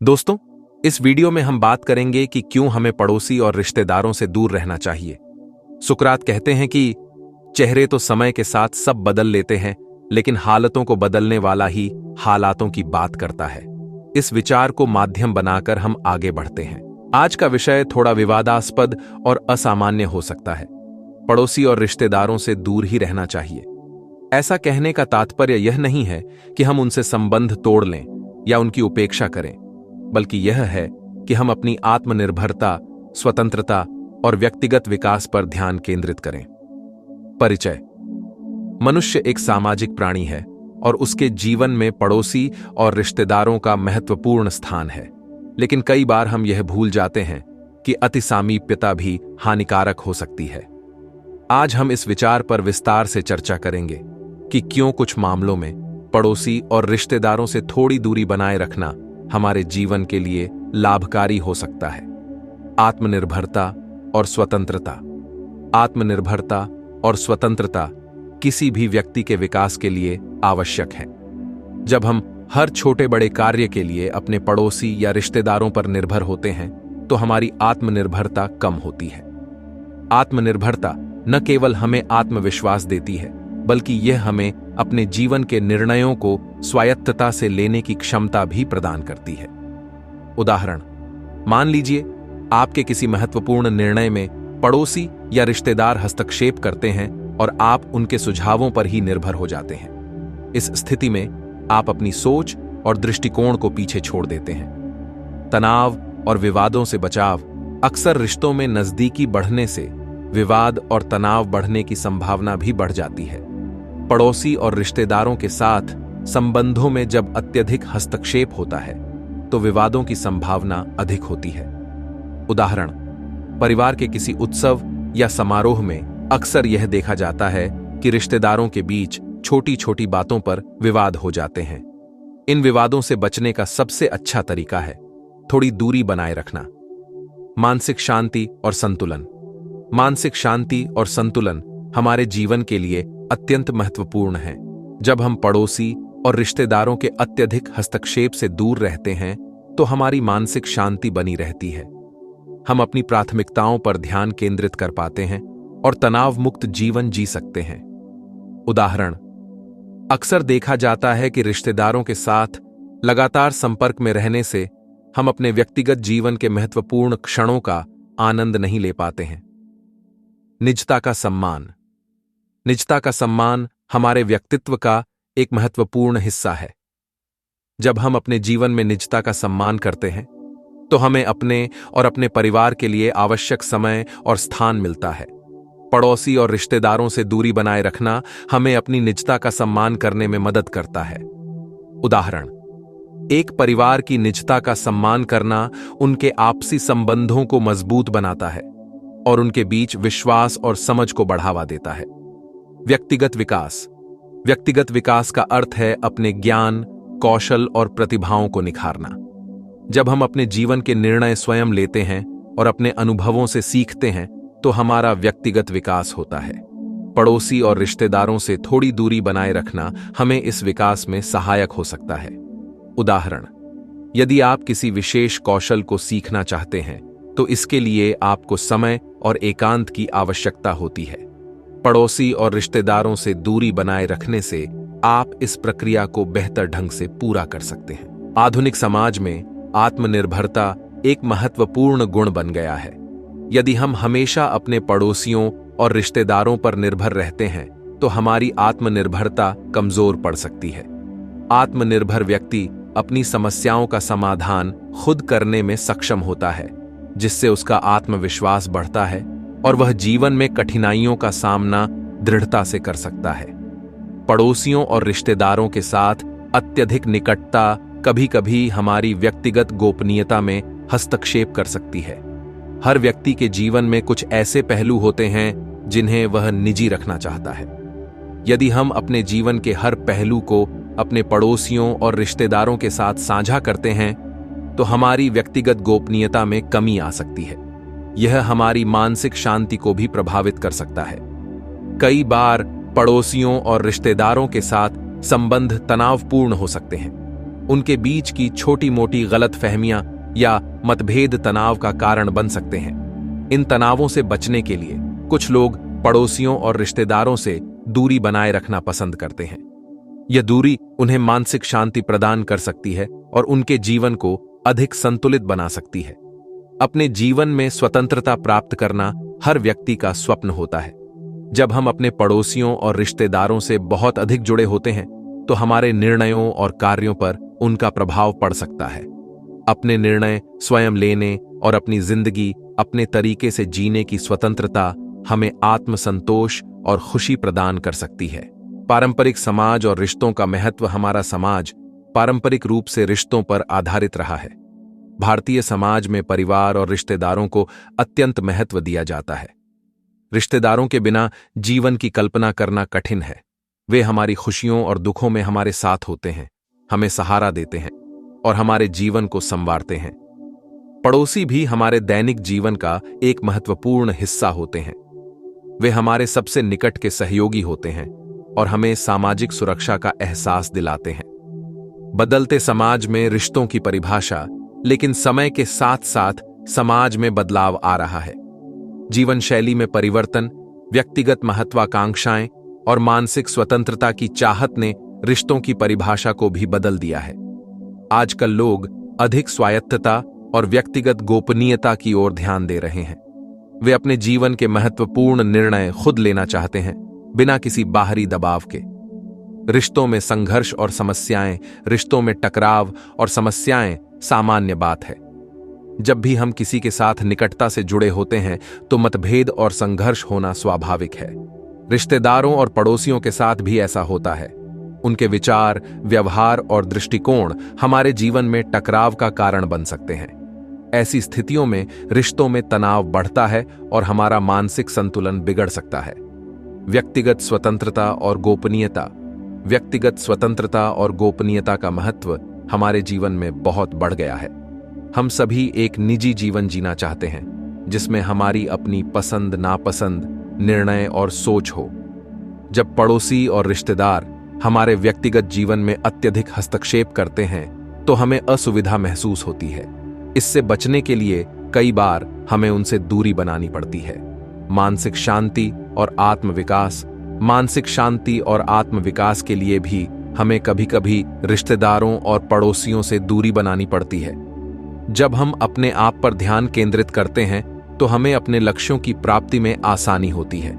दोस्तों, इस वीडियो में हम बात करेंगे कि क्यों हमें पड़ोसी और रिश्तेदारों से दूर रहना चाहिए। सुकरात कहते हैं कि चेहरे तो समय के साथ सब बदल लेते हैं, लेकिन हालतों को बदलने वाला ही हालातों की बात करता है। इस विचार को माध्यम बनाकर हम आगे बढ़ते हैं। आज का विषय थोड़ा विवादास्पद और असामान्य हो सकता है। पड़ोसी और रिश्तेदारों से दूर ही रहना चाहिए। ऐसा कहने का तात्पर्य यह नहीं है कि हम उनसे संबंध तोड़ लें या उनकी उपेक्षा करें, बल्कि यह है कि हम अपनी आत्मनिर्भरता, स्वतंत्रता और व्यक्तिगत विकास पर ध्यान केंद्रित करें। परिचय। मनुष्य एक सामाजिक प्राणी है और उसके जीवन में पड़ोसी और रिश्तेदारों का महत्वपूर्ण स्थान है। लेकिन कई बार हम यह भूल जाते हैं कि अतिसामीप्यता भी हानिकारक हो सकती है। आज हम इस विचार पर विस्तार से चर्चा करेंगे कि क्यों कुछ मामलों में पड़ोसी और रिश्तेदारों से थोड़ी दूरी बनाए रखना हमारे जीवन के लिए लाभकारी हो सकता है। आत्मनिर्भरता और स्वतंत्रता। आत्मनिर्भरता और स्वतंत्रता किसी भी व्यक्ति के विकास के लिए आवश्यक है। जब हम हर छोटे बड़े कार्य के लिए अपने पड़ोसी या रिश्तेदारों पर निर्भर होते हैं, तो हमारी आत्मनिर्भरता कम होती है। आत्मनिर्भरता न केवल हमें आत्मविश्वास देती है, बल्कि यह हमें अपने जीवन के निर्णयों को स्वायत्तता से लेने की क्षमता भी प्रदान करती है। उदाहरण, मान लीजिए आपके किसी महत्वपूर्ण निर्णय में पड़ोसी या रिश्तेदार हस्तक्षेप करते हैं और आप उनके सुझावों पर ही निर्भर हो जाते हैं। इस स्थिति में आप अपनी सोच और दृष्टिकोण को पीछे छोड़ देते हैं। तनाव और विवादों से बचाव। अक्सर रिश्तों में नजदीकी बढ़ने से विवाद और तनाव बढ़ने की संभावना भी बढ़ जाती है। पड़ोसी और रिश्तेदारों के साथ संबंधों में जब अत्यधिक हस्तक्षेप होता है, तो विवादों की संभावना अधिक होती है। उदाहरण, परिवार के किसी उत्सव या समारोह में अक्सर यह देखा जाता है कि रिश्तेदारों के बीच छोटी छोटी बातों पर विवाद हो जाते हैं। इन विवादों से बचने का सबसे अच्छा तरीका है थोड़ी दूरी बनाए रखना। मानसिक शांति और संतुलन। मानसिक शांति और संतुलन हमारे जीवन के लिए अत्यंत महत्वपूर्ण है। जब हम पड़ोसी और रिश्तेदारों के अत्यधिक हस्तक्षेप से दूर रहते हैं, तो हमारी मानसिक शांति बनी रहती है। हम अपनी प्राथमिकताओं पर ध्यान केंद्रित कर पाते हैं और तनाव मुक्त जीवन जी सकते हैं। उदाहरण, अक्सर देखा जाता है कि रिश्तेदारों के साथ लगातार संपर्क में रहने से हम अपने व्यक्तिगत जीवन के महत्वपूर्ण क्षणों का आनंद नहीं ले पाते हैं। निजता का सम्मान। निजता का सम्मान हमारे व्यक्तित्व का एक महत्वपूर्ण हिस्सा है। जब हम अपने जीवन में निजता का सम्मान करते हैं, तो हमें अपने और अपने परिवार के लिए आवश्यक समय और स्थान मिलता है। पड़ोसी और रिश्तेदारों से दूरी बनाए रखना हमें अपनी निजता का सम्मान करने में मदद करता है। उदाहरण, एक परिवार की निजता का सम्मान करना उनके आपसी संबंधों को मजबूत बनाता है और उनके बीच विश्वास और समझ को बढ़ावा देता है। व्यक्तिगत विकास। व्यक्तिगत विकास का अर्थ है अपने ज्ञान, कौशल और प्रतिभाओं को निखारना। जब हम अपने जीवन के निर्णय स्वयं लेते हैं और अपने अनुभवों से सीखते हैं, तो हमारा व्यक्तिगत विकास होता है। पड़ोसी और रिश्तेदारों से थोड़ी दूरी बनाए रखना हमें इस विकास में सहायक हो सकता है। उदाहरण, यदि आप किसी विशेष कौशल को सीखना चाहते हैं, तो इसके लिए आपको समय और एकांत की आवश्यकता होती है। पड़ोसी और रिश्तेदारों से दूरी बनाए रखने से आप इस प्रक्रिया को बेहतर ढंग से पूरा कर सकते हैं। आधुनिक समाज में आत्मनिर्भरता एक महत्वपूर्ण गुण बन गया है। यदि हम हमेशा अपने पड़ोसियों और रिश्तेदारों पर निर्भर रहते हैं, तो हमारी आत्मनिर्भरता कमजोर पड़ सकती है। आत्मनिर्भर व्यक्ति अपनी समस्याओं का समाधान खुद करने में सक्षम होता है, जिससे उसका आत्मविश्वास बढ़ता है और वह जीवन में कठिनाइयों का सामना दृढ़ता से कर सकता है। पड़ोसियों और रिश्तेदारों के साथ अत्यधिक निकटता कभी कभी हमारी व्यक्तिगत गोपनीयता में हस्तक्षेप कर सकती है। हर व्यक्ति के जीवन में कुछ ऐसे पहलू होते हैं जिन्हें वह निजी रखना चाहता है। यदि हम अपने जीवन के हर पहलू को अपने पड़ोसियों और रिश्तेदारों के साथ साझा करते हैं, तो हमारी व्यक्तिगत गोपनीयता में कमी आ सकती है। यह हमारी मानसिक शांति को भी प्रभावित कर सकता है। कई बार पड़ोसियों और रिश्तेदारों के साथ संबंध तनावपूर्ण हो सकते हैं। उनके बीच की छोटी मोटी गलतफहमियां या मतभेद तनाव का कारण बन सकते हैं। इन तनावों से बचने के लिए कुछ लोग पड़ोसियों और रिश्तेदारों से दूरी बनाए रखना पसंद करते हैं। यह दूरी उन्हें मानसिक शांति प्रदान कर सकती है और उनके जीवन को अधिक संतुलित बना सकती है। अपने जीवन में स्वतंत्रता प्राप्त करना हर व्यक्ति का स्वप्न होता है। जब हम अपने पड़ोसियों और रिश्तेदारों से बहुत अधिक जुड़े होते हैं तो हमारे निर्णयों और कार्यों पर उनका प्रभाव पड़ सकता है। अपने निर्णय स्वयं लेने और अपनी जिंदगी अपने तरीके से जीने की स्वतंत्रता हमें आत्मसंतोष और खुशी प्रदान कर सकती है। पारंपरिक समाज और रिश्तों का महत्व। हमारा समाज पारंपरिक रूप से रिश्तों पर आधारित रहा है। भारतीय समाज में परिवार और रिश्तेदारों को अत्यंत महत्व दिया जाता है। रिश्तेदारों के बिना जीवन की कल्पना करना कठिन है। वे हमारी खुशियों और दुखों में हमारे साथ होते हैं, हमें सहारा देते हैं और हमारे जीवन को संवारते हैं। पड़ोसी भी हमारे दैनिक जीवन का एक महत्वपूर्ण हिस्सा होते हैं। वे हमारे सबसे निकट के सहयोगी होते हैं और हमें सामाजिक सुरक्षा का एहसास दिलाते हैं। बदलते समाज में रिश्तों की परिभाषा, लेकिन समय के साथ साथ समाज में बदलाव आ रहा है। जीवन शैली में परिवर्तन, व्यक्तिगत महत्वाकांक्षाएं और मानसिक स्वतंत्रता की चाहत ने रिश्तों की परिभाषा को भी बदल दिया है। आजकल लोग अधिक स्वायत्तता और व्यक्तिगत गोपनीयता की ओर ध्यान दे रहे हैं। वे अपने जीवन के महत्वपूर्ण निर्णय खुद लेना चाहते हैं, बिना किसी बाहरी दबाव के। रिश्तों में संघर्ष और समस्याएं, रिश्तों में टकराव और समस्याएं सामान्य बात है। जब भी हम किसी के साथ निकटता से जुड़े होते हैं तो मतभेद और संघर्ष होना स्वाभाविक है। रिश्तेदारों और पड़ोसियों के साथ भी ऐसा होता है। उनके विचार, व्यवहार और दृष्टिकोण हमारे जीवन में टकराव का कारण बन सकते हैं। ऐसी स्थितियों में रिश्तों में तनाव बढ़ता है और हमारा मानसिक संतुलन बिगड़ सकता है। व्यक्तिगत स्वतंत्रता और गोपनीयता। व्यक्तिगत स्वतंत्रता और गोपनीयता का महत्व हमारे जीवन में बहुत बढ़ गया है। हम सभी एक निजी जीवन जीना चाहते हैं, जिसमें हमारी अपनी पसंद नापसंद, निर्णय और सोच हो। जब पड़ोसी और रिश्तेदार हमारे व्यक्तिगत जीवन में अत्यधिक हस्तक्षेप करते हैं तो हमें असुविधा महसूस होती है। इससे बचने के लिए कई बार हमें उनसे दूरी बनानी पड़ती है। मानसिक शांति और आत्मविकास। मानसिक शांति और आत्मविकास के लिए भी हमें कभी-कभी रिश्तेदारों और पड़ोसियों से दूरी बनानी पड़ती है। जब हम अपने आप पर ध्यान केंद्रित करते हैं तो हमें अपने लक्ष्यों की प्राप्ति में आसानी होती है।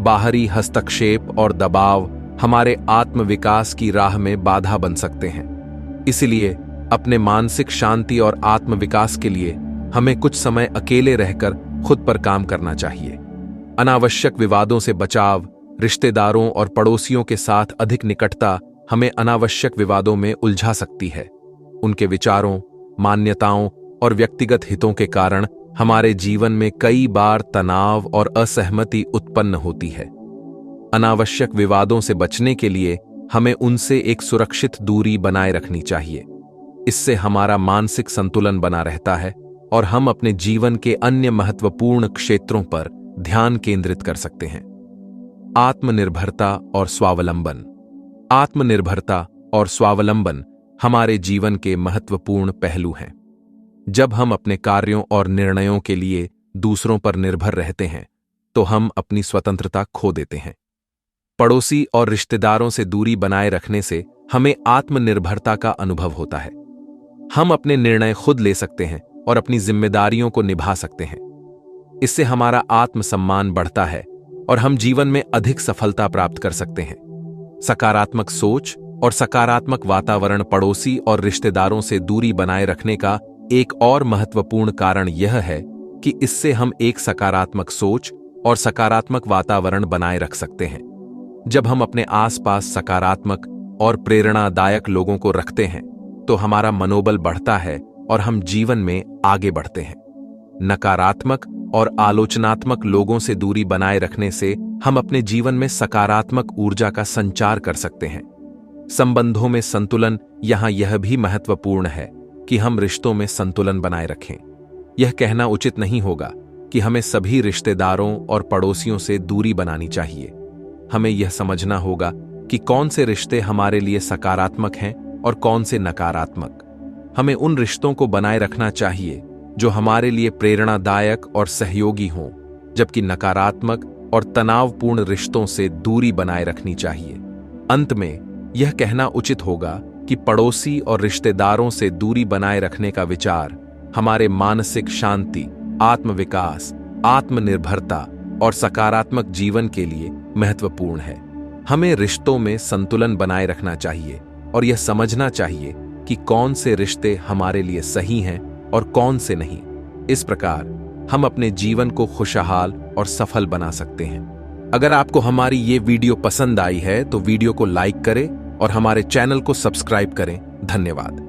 बाहरी हस्तक्षेप और दबाव हमारे आत्मविकास की राह में बाधा बन सकते हैं। इसलिए अपने मानसिक शांति और आत्मविकास के लिए हमें कुछ समय अकेले रहकर खुद पर काम करना चाहिए। अनावश्यक विवादों से बचाव। रिश्तेदारों और पड़ोसियों के साथ अधिक निकटता हमें अनावश्यक विवादों में उलझा सकती है। उनके विचारों, मान्यताओं और व्यक्तिगत हितों के कारण हमारे जीवन में कई बार तनाव और असहमति उत्पन्न होती है। अनावश्यक विवादों से बचने के लिए हमें उनसे एक सुरक्षित दूरी बनाए रखनी चाहिए। इससे हमारा मानसिक संतुलन बना रहता है और हम अपने जीवन के अन्य महत्वपूर्ण क्षेत्रों पर ध्यान केंद्रित कर सकते हैं। आत्मनिर्भरता और स्वावलंबन। आत्मनिर्भरता और स्वावलंबन हमारे जीवन के महत्वपूर्ण पहलू हैं। जब हम अपने कार्यों और निर्णयों के लिए दूसरों पर निर्भर रहते हैं तो हम अपनी स्वतंत्रता खो देते हैं। पड़ोसी और रिश्तेदारों से दूरी बनाए रखने से हमें आत्मनिर्भरता का अनुभव होता है। हम अपने निर्णय खुद ले सकते हैं और अपनी जिम्मेदारियों को निभा सकते हैं। इससे हमारा आत्मसम्मान बढ़ता है और हम जीवन में अधिक सफलता प्राप्त कर सकते हैं। सकारात्मक सोच और सकारात्मक वातावरण। पड़ोसी और रिश्तेदारों से दूरी बनाए रखने का एक और महत्वपूर्ण कारण यह है कि इससे हम एक सकारात्मक सोच और सकारात्मक वातावरण बनाए रख सकते हैं। जब हम अपने आसपास सकारात्मक और प्रेरणादायक लोगों को रखते हैं तो हमारा मनोबल बढ़ता है और हम जीवन में आगे बढ़ते हैं। नकारात्मक और आलोचनात्मक लोगों से दूरी बनाए रखने से हम अपने जीवन में सकारात्मक ऊर्जा का संचार कर सकते हैं। संबंधों में संतुलन। यहां यह भी महत्वपूर्ण है कि हम रिश्तों में संतुलन बनाए रखें। यह कहना उचित नहीं होगा कि हमें सभी रिश्तेदारों और पड़ोसियों से दूरी बनानी चाहिए। हमें यह समझना होगा कि कौन से रिश्ते हमारे लिए सकारात्मक हैं और कौन से नकारात्मक। हमें उन रिश्तों को बनाए रखना चाहिए जो हमारे लिए प्रेरणादायक और सहयोगी हों, जबकि नकारात्मक और तनावपूर्ण रिश्तों से दूरी बनाए रखनी चाहिए। अंत में यह कहना उचित होगा कि पड़ोसी और रिश्तेदारों से दूरी बनाए रखने का विचार हमारे मानसिक शांति, आत्मविकास, आत्मनिर्भरता और सकारात्मक जीवन के लिए महत्वपूर्ण है। हमें रिश्तों में संतुलन बनाए रखना चाहिए और यह समझना चाहिए कि कौन से रिश्ते हमारे लिए सही हैं और कौन से नहीं। इस प्रकार हम अपने जीवन को खुशहाल और सफल बना सकते हैं। अगर आपको हमारी ये वीडियो पसंद आई है तो वीडियो को लाइक करें और हमारे चैनल को सब्सक्राइब करें। धन्यवाद।